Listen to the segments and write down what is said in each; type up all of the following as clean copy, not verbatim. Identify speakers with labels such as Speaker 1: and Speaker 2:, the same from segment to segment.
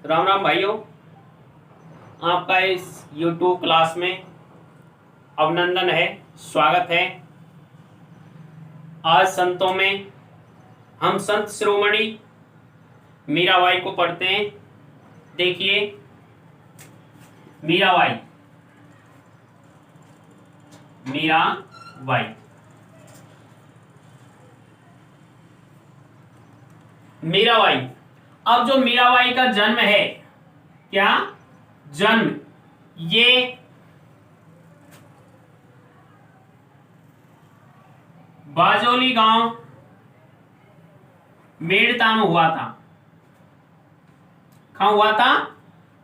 Speaker 1: राम राम भाइयों, आपका इस YouTube क्लास में अभिनंदन है, स्वागत है। आज संतों में हम संत शिरोमणि मीराबाई को पढ़ते हैं। देखिए, मीराबाई मीराबाई मीराबाई। अब जो मीराबाई का जन्म है, क्या जन्म, ये बाजोली गांव मेड़ता में हुआ था। कहां हुआ था?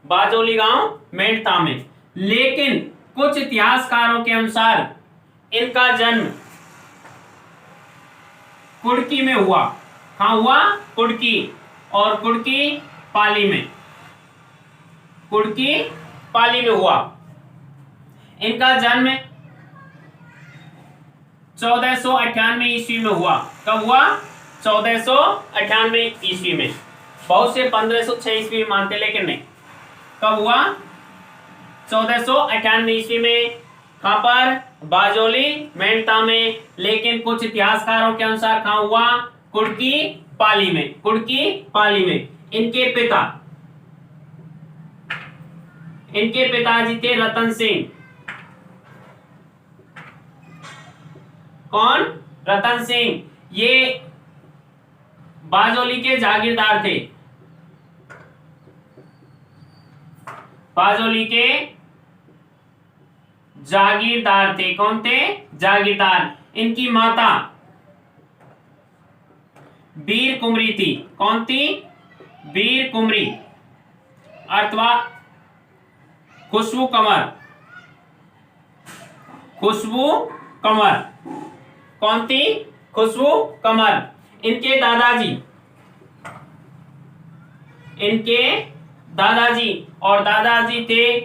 Speaker 1: बाजोली गांव मेड़ता में। लेकिन कुछ इतिहासकारों के अनुसार इनका जन्म कुड़की में हुआ। कहां हुआ? कुड़की, और कुड़की पाली में, कुड़की पाली में हुआ। इनका जन्म 1498 ईस्वी में हुआ। कब हुआ? 1498 ईस्वी में। बहुत से 1506 ईस्वी मानते, लेकिन नहीं। कब हुआ? 1498 ईस्वी में। कहां पर? बाजोली मेड़ता में। लेकिन कुछ इतिहासकारों के अनुसार कहां हुआ? कुड़की पाली में, कुड़की पाली में। इनके पिताजी थे रतन सिंह। कौन? रतन सिंह। ये बाजोली के जागीरदार थे। बाजोली के जागीरदार थे। कौन थे? जागीरदार। इनकी माता वीर कुंवरी थी। कौन थी? वीर कुंवरी अथवा खुशबू कंवर। खुशबू कंवर। कौन थी? खुशबू कंवर। इनके दादाजी और दादाजी थे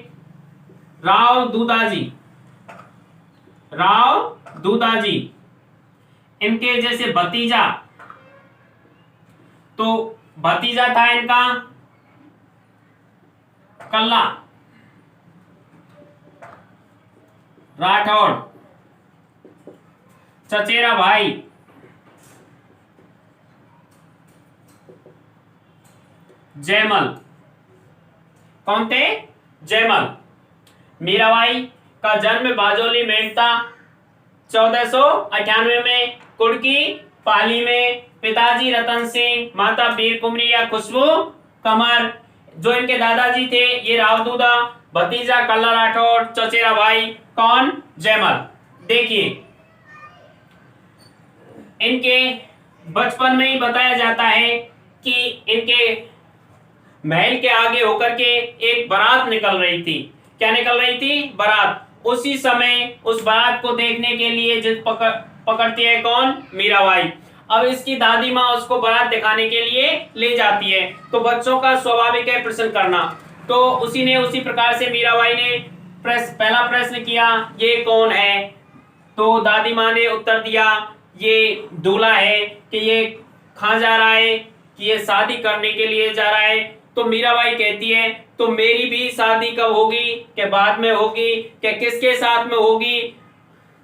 Speaker 1: राव दूदाजी। इनके जैसे भतीजा, तो भतीजा था इनका कल्ला राठौड़। चचेरा भाई जयमल। कौन थे? जयमल। मीराबाई का जन्म बाजोली मेड़ता 1498 में, कुड़की पाली में। पिताजी रतन सिंह, माता वीर कुंवरी या खुशबू कंवर। जो इनके दादाजी थे ये रावदूदा, भतीजा कल्ला राठौड़, चचेरा भाई कौन? जयमल। देखिए, इनके बचपन में ही बताया जाता है कि इनके महल के आगे होकर के एक बारात निकल रही थी। क्या निकल रही थी? बारात। उसी समय उस बारात को देखने के लिए जिद पकड़ती है कौन? मीराबाई। अब इसकी दादी माँ उसको बारात दिखाने के लिए ले जाती है। तो बच्चों का स्वाभाविक है प्रश्न करना। तो उसी प्रकार से मीराबाई ने पहला प्रश्न किया, ये कौन है? तो दादी माँ ने उत्तर दिया, ये दूल्हा है। कि ये कहाँ जा रहा है? कि ये शादी करने के लिए जा रहा है। तो मीराबाई कहती है, तो मेरी भी शादी कब होगी? कि बाद में होगी? कि किसके साथ में होगी?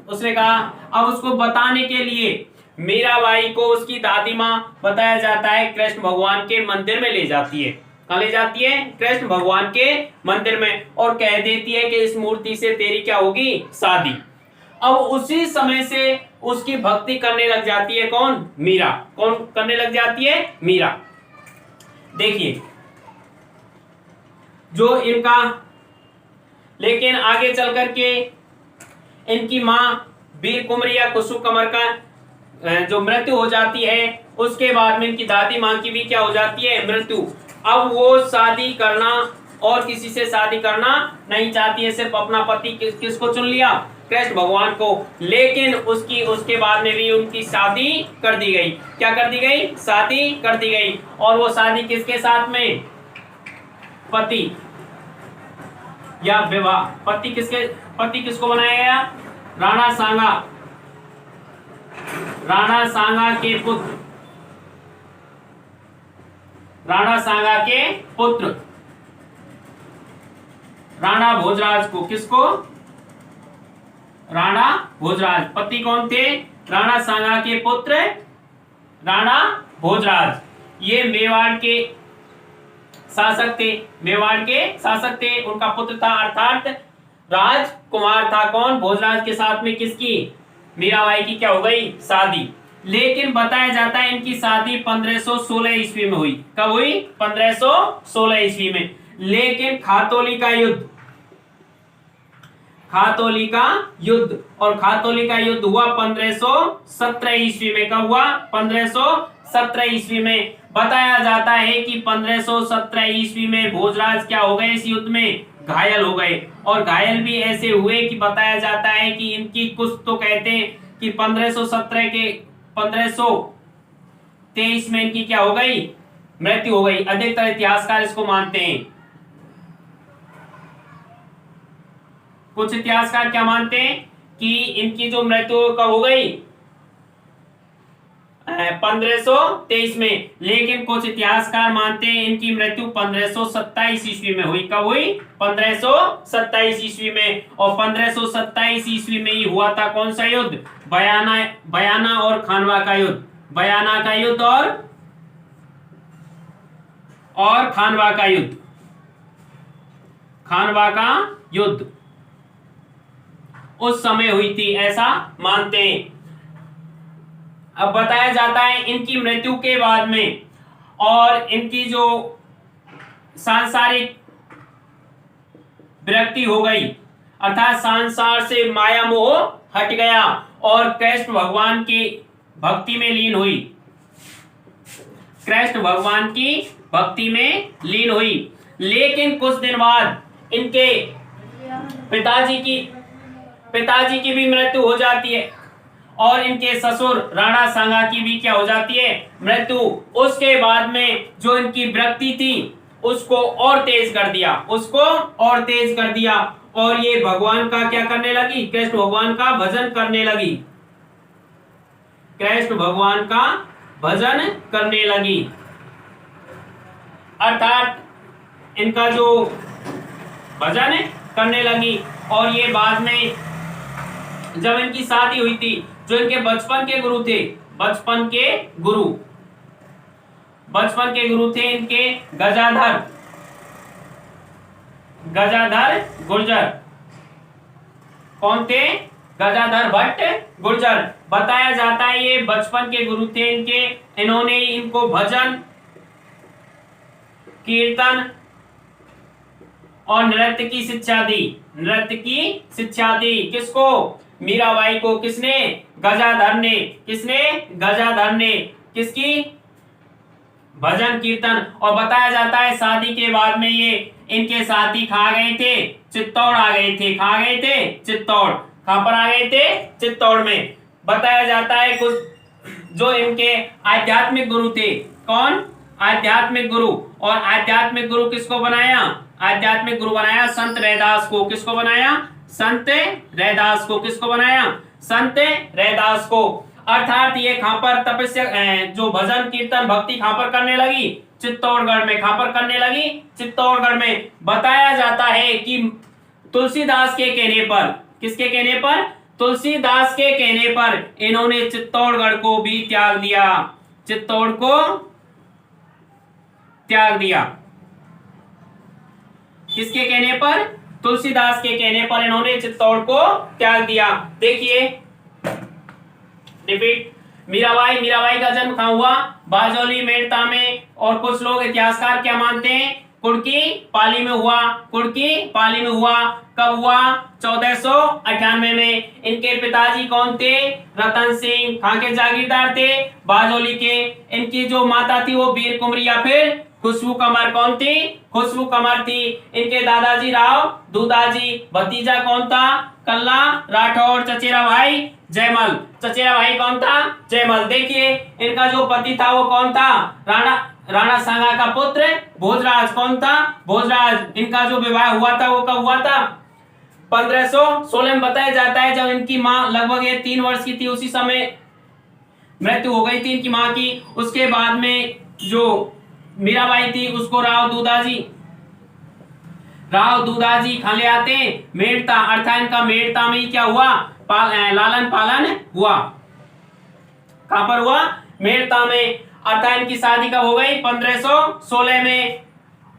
Speaker 1: उसने कहा। अब उसको बताने के लिए मीराबाई को उसकी दादी माँ, बताया जाता है, कृष्ण भगवान के मंदिर में ले जाती है। कहाँ ले जाती है? कृष्ण भगवान के मंदिर में। और कह देती है कि इस मूर्ति से तेरी क्या होगी? शादी। अब उसी समय से उसकी भक्ति करने लग जाती है कौन? मीरा। कौन करने लग जाती है? मीरा। देखिए, जो इनका, लेकिन आगे चल करके इनकी माँ वीर कुंवरी या खुशबू कंवर का जो मृत्यु हो जाती है, उसके बाद में इनकी दादी माँ की भी क्या हो जाती है? मृत्यु। अब वो शादी करना और किसी से शादी करना नहीं चाहती है, सिर्फ अपना पति किसको चुन लिया? कृष्ण भगवान को। लेकिन उसके बाद में भी उनकी शादी कर दी गई। क्या कर दी गई? शादी कर दी गई। और वो शादी किसके साथ में? पति या विवाह। पति किसको बनाया गया? राणा सांगा के पुत्र। राणा सांगा के पुत्र राणा भोजराज को। किसको? राणा भोजराज। पति कौन थे? राणा सांगा के पुत्र राणा भोजराज। ये मेवाड़ के शासक थे, मेवाड़ के शासक थे। उनका पुत्र था अर्थात राजकुमार था। कौन? भोजराज के साथ में किसकी? मीराबाई की क्या हो गई? शादी। लेकिन बताया जाता है इनकी शादी 1516 ईस्वी में हुई। कब हुई? 1516 ईस्वी में। लेकिन खातौली का युद्ध, खातौली का युद्ध, और खातौली का युद्ध हुआ 1517 ईस्वी में। कब हुआ? 1517 ईस्वी में। बताया जाता है कि 1517 ईस्वी में भोजराज क्या हो गए? इस युद्ध में घायल हो गए। और घायल भी ऐसे हुए कि बताया जाता है कि इनकी कुछ तो कहते हैं कि 1523 में इनकी क्या हो गई? मृत्यु हो गई। अधिकतर इतिहासकार इसको मानते हैं। कुछ इतिहासकार क्या मानते हैं कि इनकी जो मृत्यु कब हो गई? 1523 में। लेकिन कुछ इतिहासकार मानते हैं इनकी मृत्यु 1527 ईस्वी में हुई। कब हुई? 1527 ईस्वी में। और 1527 ईस्वी में ही हुआ था कौन सा युद्ध? बयाना और खानवा का युद्ध। बयाना का युद्ध और खानवा का युद्ध। खानवा का युद्ध उस समय हुई थी, ऐसा मानते हैं। अब बताया जाता है इनकी मृत्यु के बाद में और इनकी जो सांसारिक विरक्ति हो गई, अर्थात संसार से माया मोह हट गया और कृष्ण भगवान की भक्ति में लीन हुई। कृष्ण भगवान की भक्ति में लीन हुई। लेकिन कुछ दिन बाद इनके पिताजी की भी मृत्यु हो जाती है और इनके ससुर राणा सांगा की भी क्या हो जाती है? मृत्यु। उसके बाद में जो इनकी विरक्ति थी उसको और तेज कर दिया, उसको और तेज कर दिया और ये भगवान का क्या करने लगी? कृष्ण भगवान का भजन करने लगी। कृष्ण भगवान का भजन करने लगी। अर्थात इनका जो भजन करने लगी। और ये बाद में जब इनकी शादी हुई थी, जो इनके बचपन के गुरु थे, बचपन के गुरु थे इनके गजाधर गुर्जर। कौन थे? गजाधर भट्ट गुर्जर। बताया जाता है ये बचपन के गुरु थे इनके। इन्होंने इनको भजन, कीर्तन और नृत्य की शिक्षा दी। नृत्य की शिक्षा दी किसको? मीराबाई को। किसने? गजाधर ने। किसने? गजाधर ने। किसकी? भजन कीर्तन। और बताया जाता है शादी के बाद में ये इनके साथी कहाँ गए थे? चित्तौड़ आ गए थे। कहाँ गए थे? चित्तौड़। कहाँ पर आ गए थे? चित्तौड़ में। बताया जाता है कुछ जो इनके आध्यात्मिक गुरु थे। कौन? आध्यात्मिक गुरु। और आध्यात्मिक गुरु किसको बनाया? आध्यात्मिक गुरु बनाया संत रैदास को। किसको बनाया? संत रैदास को। किसको बनाया? संत रैदास को। अर्थात ये कहां पर तपस्या, जो भजन कीर्तन भक्ति कहां पर करने लगी? चित्तौड़गढ़ में। कहां पर करने लगी? चित्तौड़गढ़ में। बताया जाता है कि तुलसीदास के कहने पर, किसके कहने पर? तुलसीदास के कहने पर इन्होंने चित्तौड़गढ़ को भी त्याग दिया। चित्तौड़ को त्याग दिया। किसके कहने पर? तुलसीदास के कहने पर इन्होंने चित्तौड़ को त्याग दिया। देखिए रिपीट। मीराबाई का जन्म कहां हुआ? बाजौली मेड़ता में। और कुछ लोग इतिहासकार क्या मानते हैं? कुड़की पाली में हुआ। कुड़की पाली में हुआ। कब हुआ? 1498 में। इनके पिताजी कौन थे? रतन सिंह। कहां के जागीरदार थे? बाजौली के। इनकी जो माता थी वो वीर कुंवरी या फिर खुशबू कमर। कौन थी? खुशबू कमर थी। इनके दादाजी राव दूदाजी। भतीजा कौन था? कल्ला राठौर। चचेरा भाई जयमल। चचेरा भाई कौन था? जयमल। देखिए इनका जो पति था वो कौन था? राणा सांगा का पुत्र भोजराज। कौन था? भोजराज। इनका जो विवाह हुआ था वो कब हुआ था? 1516 में। बताया जाता है जब इनकी माँ लगभग 3 वर्ष की थी उसी समय मृत्यु हो गई थी इनकी माँ की। उसके बाद में जो मीराबाई थी उसको राव दूदाजी राव दूधाजी खाले आते मेड़ता, अर्थात इनका मेड़ता में ही क्या हुआ, लालन पालन हुआ। कहां पर हुआ, मेड़ता में। अर्थात इनकी शादी कब हो गई, 1516 में।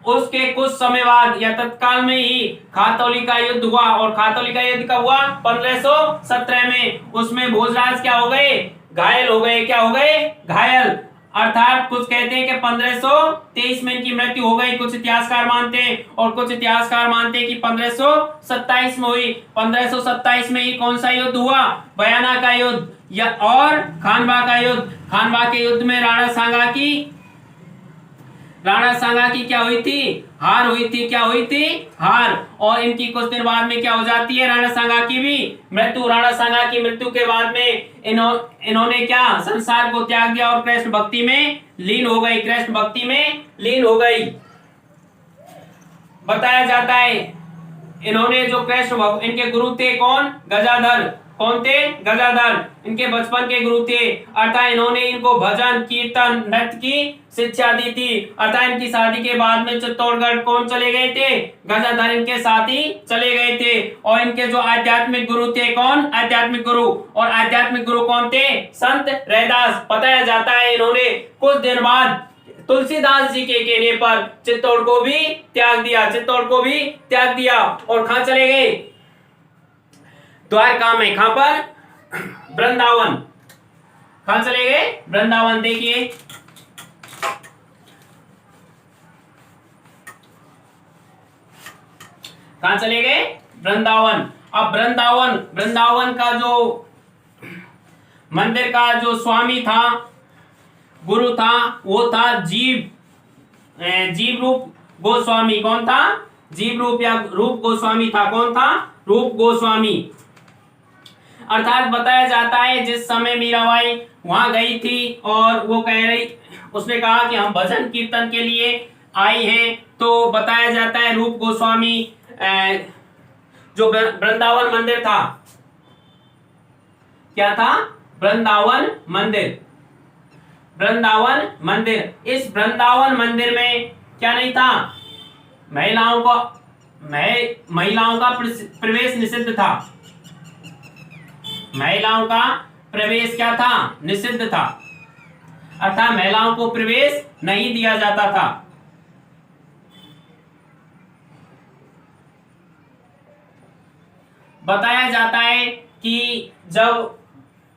Speaker 1: उसके कुछ समय बाद या तत्काल में ही खातौली का युद्ध हुआ, और खातौली का युद्ध कब हुआ, 1517 में। उसमें भोजराज क्या हो गए, घायल हो गए। क्या हो गए, घायल। अर्थात कुछ कहते हैं कि 1523 में इनकी मृत्यु हो गई, कुछ इतिहासकार मानते हैं, और कुछ इतिहासकार मानते हैं कि 1527 में हुई। 1527 में ही कौन सा युद्ध हुआ, बयाना का युद्ध या और खानवा का युद्ध। खानवा के युद्ध में राणा सांगा की क्या हुई थी, हार हुई थी। क्या हुई थी, हार। और इनकी कुछ दिन बाद में क्या हो जाती है, राणा सांगा की भी मृत्यु। राणा सांगा की मृत्यु के बाद में इन्होंने क्या, संसार को त्याग दिया और कृष्ण भक्ति में लीन हो गई। कृष्ण भक्ति में लीन हो गई। बताया जाता है इन्होंने जो कृष्ण, इनके गुरु थे कौन, गजाधर। कौन थे, गजाधर। इनके बचपन के गुरु थे। अर्थात इन्होंने इनको भजन कीर्तन नृत्य की शिक्षा दी थी। अर्थात इनकी शादी के बाद में चित्तौड़गढ़ कौन चले गए थे, गजाधर इनके साथ ही चले गए थे। और इनके जो आध्यात्मिक गुरु थे कौन, आध्यात्मिक गुरु। और आध्यात्मिक गुरु कौन थे, संत रैदास। बताया जाता है इन्होंने कुछ दिन बाद तुलसीदास जी के कहने पर चित्तौड़ को भी त्याग दिया, चित्तौड़ को भी त्याग दिया। और कहां चले गए, द्वारका में। कहां पर, वृंदावन। कहां चले गए, वृंदावन। देखिए कहां चले गए, वृंदावन। अब वृंदावन का जो मंदिर का जो स्वामी था, गुरु था, वो था जीव रूप गोस्वामी। कौन था, जीव रूप या रूप गोस्वामी था। कौन था, रूप गोस्वामी। अर्थात बताया जाता है जिस समय मीराबाई वहां गई थी और वो कह रही, उसने कहा कि हम भजन कीर्तन के लिए आई हैं, तो बताया जाता है रूप गोस्वामी जो वृंदावन मंदिर था, क्या था, वृंदावन मंदिर। वृंदावन मंदिर, इस वृंदावन मंदिर में क्या नहीं था, महिलाओं का प्रवेश निषिद्ध था। महिलाओं का प्रवेश क्या था, निषिद्ध था। अर्थात महिलाओं को प्रवेश नहीं दिया जाता था। बताया जाता है कि जब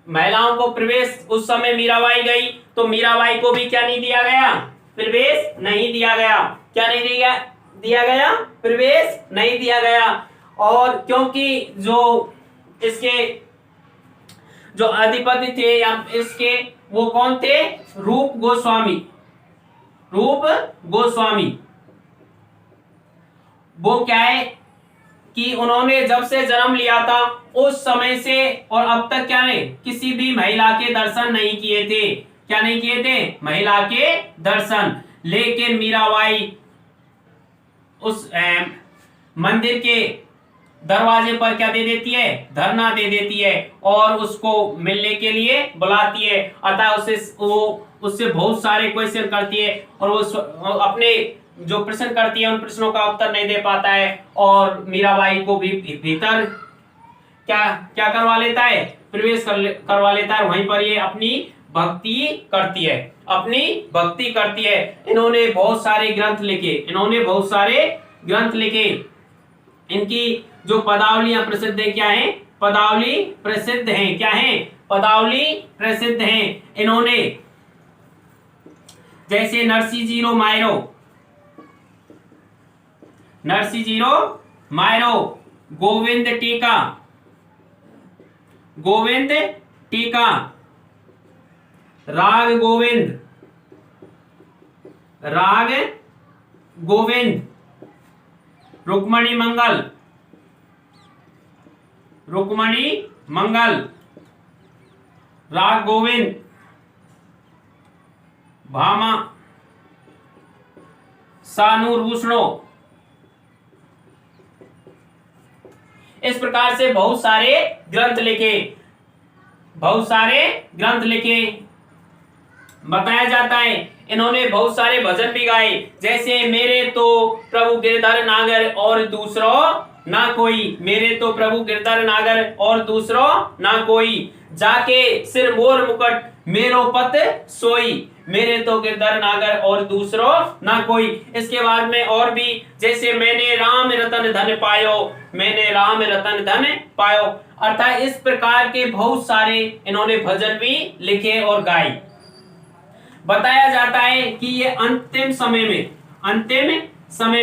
Speaker 1: महिलाओं को प्रवेश उस समय मीराबाई गई, तो मीराबाई को भी क्या नहीं दिया गया, प्रवेश नहीं दिया गया। क्या नहीं दिया गया, प्रवेश नहीं दिया गया। और क्योंकि जो इसके जो अधिपति थे या इसके, वो कौन थे, रूप गोस्वामी। रूप गोस्वामी वो क्या है कि उन्होंने जब से जन्म लिया था उस समय से और अब तक क्या नहीं, किसी भी महिला के दर्शन नहीं किए थे। क्या नहीं किए थे, महिला के दर्शन। लेकिन मीराबाई उस मंदिर के दरवाजे पर क्या दे देती है, धरना दे देती है और उसको मिलने के लिए बुलाती है। अतः उससे बहुत सारे क्वेश्चन करती है और वो अपने जो प्रश्न करती है उन प्रश्नों का उत्तर नहीं दे पाता है। और मीराबाई को भी भीतर क्या करवा लेता है, प्रवेश करवा लेता है। वहीं पर ये अपनी भक्ति करती है, अपनी भक्ति करती है। इन्होंने बहुत सारे ग्रंथ लिखे। इनकी जो पदावलियां प्रसिद्ध है, क्या है, पदावली प्रसिद्ध हैं। क्या है, पदावली प्रसिद्ध हैं। इन्होंने जैसे नरसी जीरो मायरो, गोविंद टीका, राग गोविंद, रुक्मणी मंगल, राग गोविंद, भामा सानूर भूषणो। इस प्रकार से बहुत सारे ग्रंथ लिखे। बताया जाता है इन्होंने बहुत सारे भजन भी गाए, जैसे मेरे तो प्रभु गिरधर नागर और दूसरो ना कोई, मेरे तो प्रभु गिरधर नागर और दूसरो ना कोई, जाके सिर मोर मुकुट मेरो पत सोई, मेरे तो गिरधर नागर और दूसरो ना कोई। इसके बाद में और भी, जैसे मैंने राम रतन धन पायो, मैंने राम रतन धन पायो, अर्थात इस प्रकार के बहुत सारे इन्होंने भजन भी लिखे और गाए। बताया जाता है कि ये अंतिम समय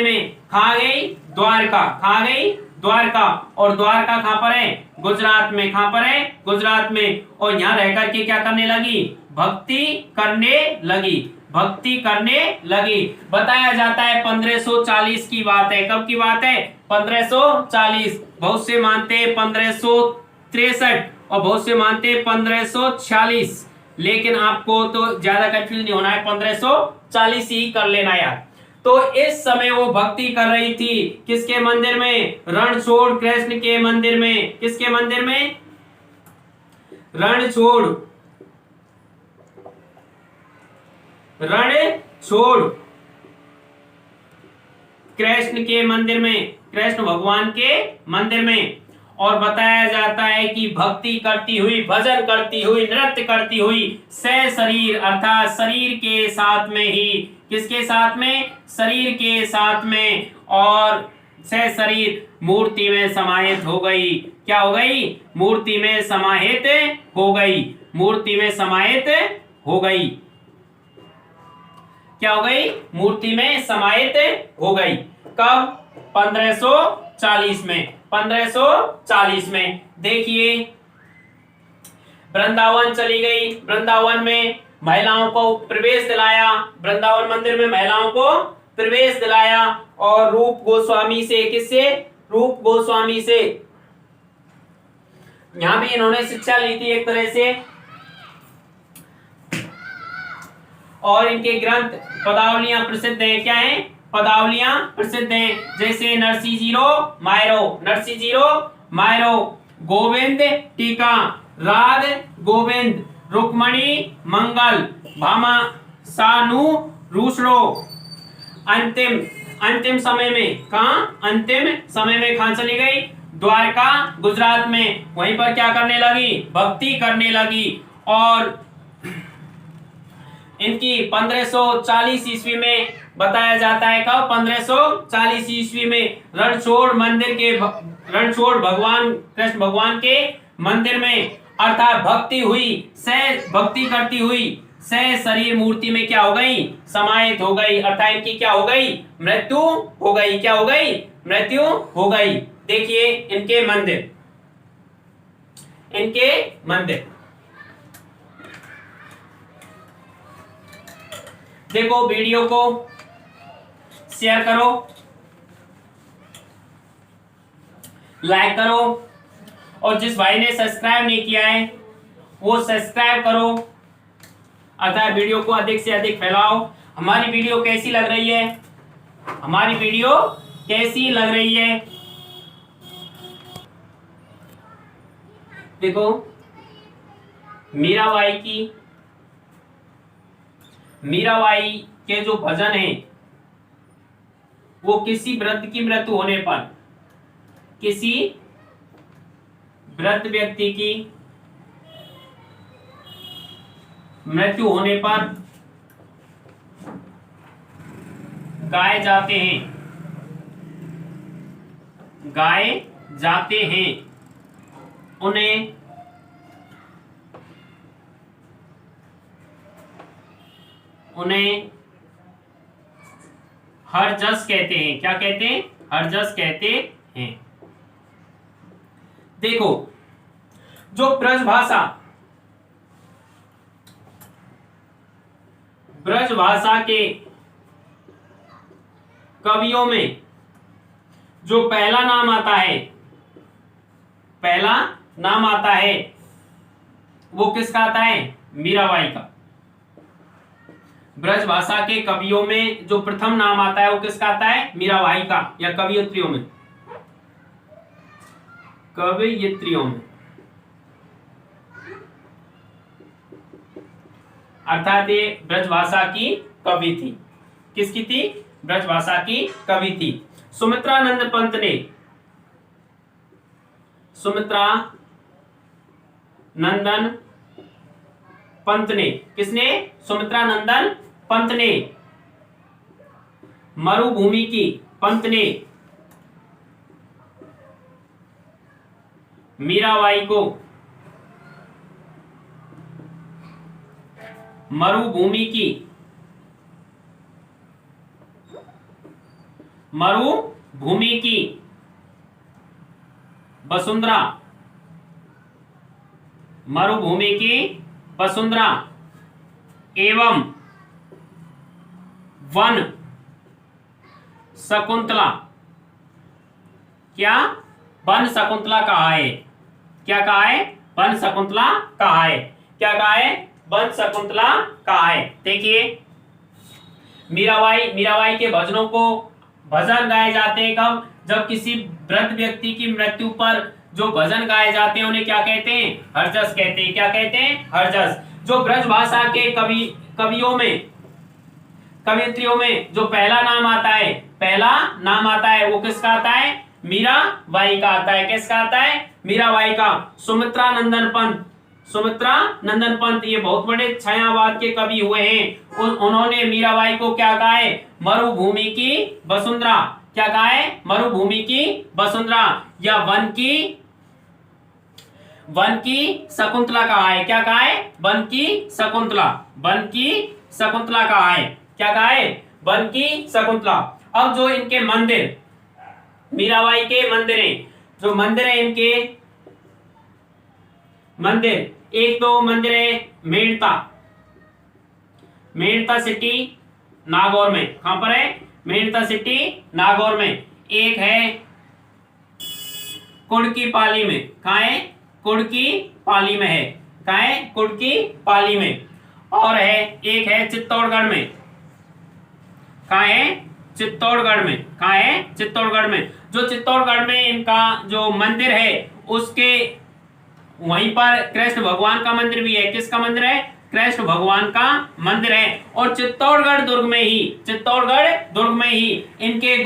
Speaker 1: में खा गई द्वारका, खा गई द्वारका, और द्वारका कहां पर है? गुजरात में। कहां पर है? गुजरात में। और यहां रहकर के क्या करने लगी? भक्ति करने लगी, भक्ति करने लगी। बताया जाता है 1540 की बात है। कब की बात है? 1540। बहुत से मानते हैं 1563 और बहुत से मानते हैं 1546, लेकिन आपको तो ज्यादा कंफ्यूज नहीं होना है, 1540 ही कर लेना यार। तो इस समय वो भक्ति कर रही थी किसके मंदिर में? रणछोड़ कृष्ण के मंदिर में। किसके मंदिर में? रणछोड़ कृष्ण के मंदिर में, कृष्ण भगवान के मंदिर में। और बताया जाता है कि भक्ति करती हुई, भजन करती हुई, नृत्य करती हुई, शरीर अर्थात शरीर के साथ में ही, किसके साथ में? शरीर के साथ में, और शरीर मूर्ति में समाहित हो गई। क्या हो गई? मूर्ति में समाहित हो गई, मूर्ति में समाहित हो गई। क्या हो गई? मूर्ति में समाहित हो गई। कब? 1540 में। 1540 में देखिए, वृंदावन चली गई, वृंदावन में महिलाओं को प्रवेश दिलाया, वृंदावन मंदिर में महिलाओं को प्रवेश दिलाया, और रूप गोस्वामी से, किससे? रूप गोस्वामी से। यहां भी इन्होंने शिक्षा ली थी एक तरह से, और इनके ग्रंथ पदावलियां प्रसिद्ध हैं। क्या है? पदावलियां प्रसिद्ध हैं, जैसे नरसी जीरो मायरो, गोविंद टीका, राग गोविंद, रुक्मणी मंगल, भामा सानु रूसड़ो। अंतिम समय में कहा? अंतिम समय में कहां चली गई? द्वारका, गुजरात में। वहीं पर क्या करने लगी? भक्ति करने लगी। और इनकी 1540 ईस्वी में, बताया जाता है कब? 1540 ईस्वी में रणछोड़ भगवान कृष्ण भगवान के मंदिर में, अर्थात भक्ति करती हुई शरीर मूर्ति में क्या हो गई? समाहित हो गई। अर्थात इनकी क्या हो गई? मृत्यु हो गई। क्या हो गई? मृत्यु हो गई। देखिए इनके मंदिर, देखो, वीडियो को शेयर करो, लाइक करो, और जिस भाई ने सब्सक्राइब नहीं किया है वो सब्सक्राइब करो, अर्थात वीडियो को अधिक से अधिक फैलाओ। हमारी वीडियो कैसी लग रही है? हमारी वीडियो कैसी लग रही है? देखो, मीराबाई के जो भजन हैं वो किसी वृद्ध की मृत्यु होने पर, किसी वृद्ध व्यक्ति की मृत्यु होने पर गाए जाते हैं। उन्हें हरजस कहते हैं। क्या कहते हैं? हरजस कहते हैं। देखो, जो ब्रज भाषा के कवियों में जो पहला नाम आता है वो किसका आता है? मीराबाई का। ब्रज भाषा के कवियों में जो प्रथम नाम आता है वो किसका आता है? मीराबाई का, या कवियत्रियों में। अर्थात ये ब्रज भाषा की कवि थी। किसकी थी? ब्रजभाषा की कवि थी। सुमित्रा नंदन पंत ने, सुमित्रा नंदन पंत ने, किसने? सुमित्रा नंदन पंत ने मरुभूमि की, पंत ने मीराबाई को मरुभूमि की, मरुभूमि की वसुंधरा, मरुभूमि की वसुंधरा एवं वन शकुंतला, क्या? वन शकुंतला कहा है। क्या कहा है? वन शकुंतला कहा है। क्या कहा है? वन शकुंतला कहा है। देखिए, मीराबाई के भजनों को, भजन गाए जाते हैं कब? जब किसी वृद्ध व्यक्ति की मृत्यु पर जो भजन गाए जाते हैं उन्हें क्या कहते हैं? हरजस कहते हैं। क्या कहते हैं? हरजस। जो ब्रजभाषा के कवियों में, कवियत्रियों में जो पहला नाम आता है, पहला नाम आता है, वो किसका आता है? मीराबाई का आता है। किसका आता है? मीराबाई का। सुमित्रा नंदन पंत, सुमित्रा नंदन पंत ये बहुत बड़े छायावाद के कवि हुए हैं। उन्होंने मीराबाई को क्या कहा है? मरुभूमि की वसुंधरा। क्या कहा है? मरुभूमि की वसुंधरा या वन की शकुंतला कहा है। क्या कहा है? वन की शकुंतला, वन की शकुंतला कहा है। क्या कहा है? वन की शकुंतला। अब जो इनके मंदिर, मीराबाई के मंदिर हैं, जो मंदिर है इनके मंदिर, एक तो मंदिर है मेड़ता सिटी नागौर में। कहां पर है? मेड़ता सिटी नागौर में। एक है कुड़की पाली में। कहां है? कुड़की पाली में है। कहां है? कुड़की पाली में। और है एक है चित्तौड़गढ़ में। कहां है? चित्तौड़गढ़ में। कहां है? चित्तौड़गढ़ में। जो चित्तौड़गढ़ में इनका जो मंदिर है, उसके वहीं पर कृष्ण भगवान का मंदिर भी है। किसका मंदिर है? कृष्ण भगवान का मंदिर है। और चित्तौड़गढ़ दुर्ग में ही इनके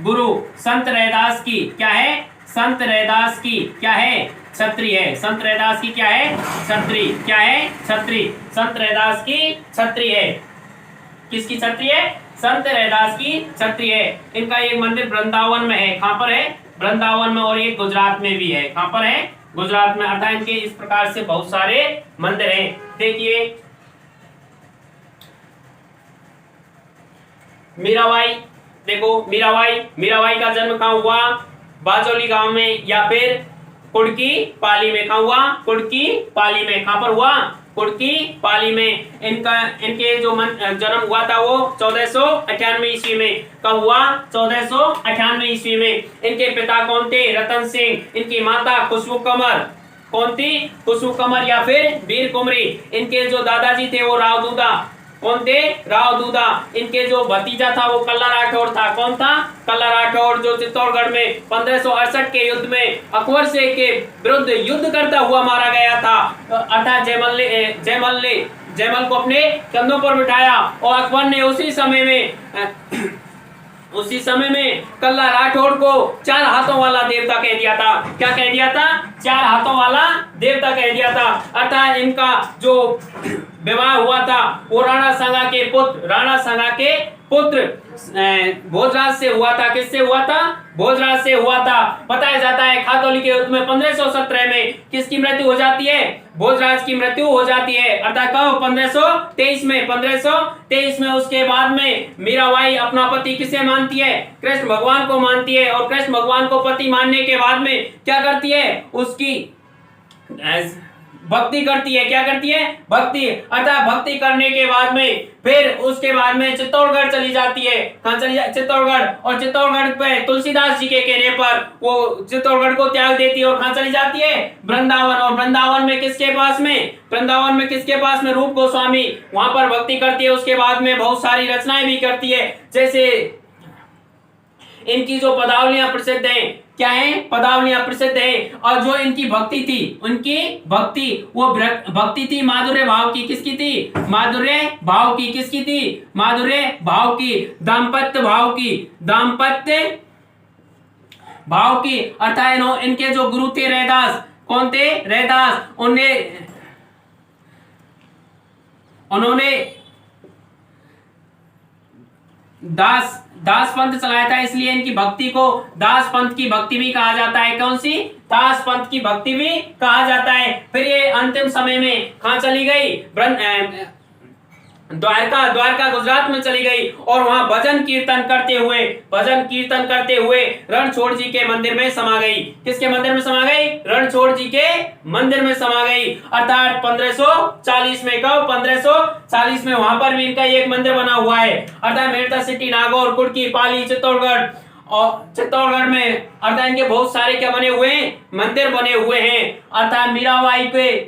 Speaker 1: गुरु संत रैदास की क्या है? संत रैदास की क्या है? छत्री है। संत रैदास की क्या है? छत्री। क्या है? छत्री। संत रैदास की छत्री है। किसकी छत्री है? संत रैदास की छत्री है। इनका एक मंदिर वृंदावन में है। कहां पर है? वृंदावन में। और एक गुजरात में भी है। कहां पर है? गुजरात में। अर्थात इनके इस प्रकार से बहुत सारे मंदिर हैं। देखिए, मीराबाई, देखो मीराबाई का जन्म कहां हुआ? बाजोली गांव में या फिर कुड़की पाली में। कहां हुआ? कुड़की पाली में। कहां पर हुआ? कुड़की पाली में। इनके जो जन्म हुआ था वो 1498 ईस्वी में। कब हुआ? 1498 ईस्वी में। इनके पिता कौन थे? रतन सिंह। इनकी माता खुशबू कमर। कौन थी? खुशबू कमर या फिर वीर कुमरी। इनके जो दादाजी थे वो राव दूदा। कौन थे? राव दूदा। इनके जो भतीजा था वो कल्ला राठौर था। कौन था? कल्ला राठौर, जो चित्तौड़गढ़ में 1568 के युद्ध में अकबर से के विरुद्ध युद्ध करता हुआ मारा गया था। अर्थात जयमल को अपने कंधों पर बिठाया और अकबर ने उसी समय में कल्ला राठौर को 4 हाथों वाला देवता कह दिया था। क्या कह दिया था? 4 हाथों वाला देवता कह दिया था। अर्थात इनका जो विवाह हुआ था वो राणा सांगा के पुत्र भोजराज से हुआ था। किससे हुआ था? भोजराज से हुआ था। बताया जाता है खातौली के युद्ध में 1517 में किसकी मृत्यु हो जाती है? भोजराज की मृत्यु हो जाती है। अर्थात कब? 1523 में। 1523 में। उसके बाद में मीराबाई अपना पति किसे मानती है? कृष्ण भगवान को मानती है। और कृष्ण भगवान को पति मानने के बाद में क्या करती है? उसकी भक्ति करती है। क्या करती है? भक्ति। अर्थात भक्ति करने के बाद में फिर उसके बाद में चित्तौड़गढ़ चली जाती है। कहां चली जाती? चित्तौड़गढ़। और चित्तौड़गढ़ पे तुलसीदास जी के कहने पर वो चित्तौड़गढ़ को त्याग देती है और कहां चली जाती है? वृंदावन। और वृंदावन में किसके पास में? वृंदावन में किसके पास में? रूप गोस्वामी। वहां पर भक्ति करती है। उसके बाद में बहुत सारी रचनाएं भी करती है। जैसे इनकी जो पदावलियां प्रसिद्ध हैं, क्या है, पदावलियां प्रसिद्ध है। और जो इनकी भक्ति थी, उनकी भक्ति, वो भक्ति थी माधुर्य भाव की। किसकी थी? माधुर्य भाव की। किसकी थी? माधुर्य भाव की, दाम्पत्य भाव की, दाम्पत्य भाव की। अर्थात इनके जो गुरु थे रैदास, कौन थे? रैदास। उन्होंने दास पंथ चलाया था, इसलिए इनकी भक्ति को दास पंथ की भक्ति भी कहा जाता है। कौन सी? दास पंथ की भक्ति भी कहा जाता है। फिर ये अंतिम समय में कहां चली गई? द्वारका गुजरात में चली गई और वहां भजन कीर्तन करते हुए रणछोड़ जी के मंदिर में समा गई। किसके मंदिर में समा गई? रणछोड़ जी के मंदिर में समा गई। अर्थात 1540 में, कब? 1540 में वहां पर भी इनका एक मंदिर बना हुआ है। अर्थात मेड़ता सिटी, नागौर, कुर्की, पाली, चित्तौड़गढ़ और चित्तौड़गढ़ में अर्थात इनके बहुत सारे क्या बने हुए हैं? मंदिर बने हुए हैं। अर्थात मीराबाई पे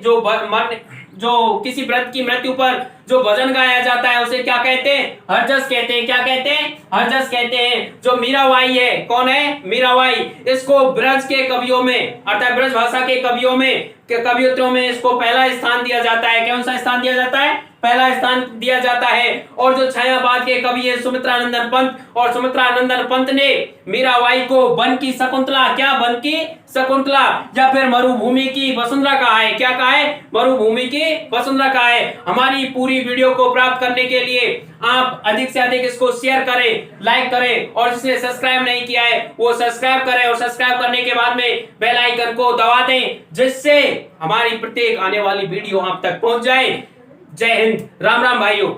Speaker 1: जो किसी व्रत की मृत्यु पर जो भजन गाया जाता है उसे क्या कहते हैं? हरजस कहते हैं। क्या कहते हैं? हरजस कहते हैं। जो मीराबाई है, कौन है? मीराबाई। इसको ब्रज के कवियों में, अर्थात ब्रज भाषा के कवियों में, कवियत्रों में इसको पहला स्थान दिया जाता है। कौन सा स्थान दिया जाता है? पहला स्थान दिया जाता है। और जो छायाबाद के कवि है सुमित्रानंदन पंत, और सुमित्रानंदन पंत ने मीराबाई को वन की शकुंतला, क्या? वन की शकुंतला या फिर मरुभूमि की वसुंधरा कहा है। क्या कहा है? मरुभूमि की वसुंधरा कहा है। हमारी पूरी वीडियो को प्राप्त करने के लिए आप अधिक से अधिक इसको शेयर करें, लाइक करें, और जिसने सब्सक्राइब नहीं किया है वो सब्सक्राइब करें, और सब्सक्राइब करने के बाद में बेल आइकन को दबा दें, जिससे हमारी प्रत्येक आने वाली वीडियो आप तक पहुंच जाए। जय हिंद, राम राम भाइयों।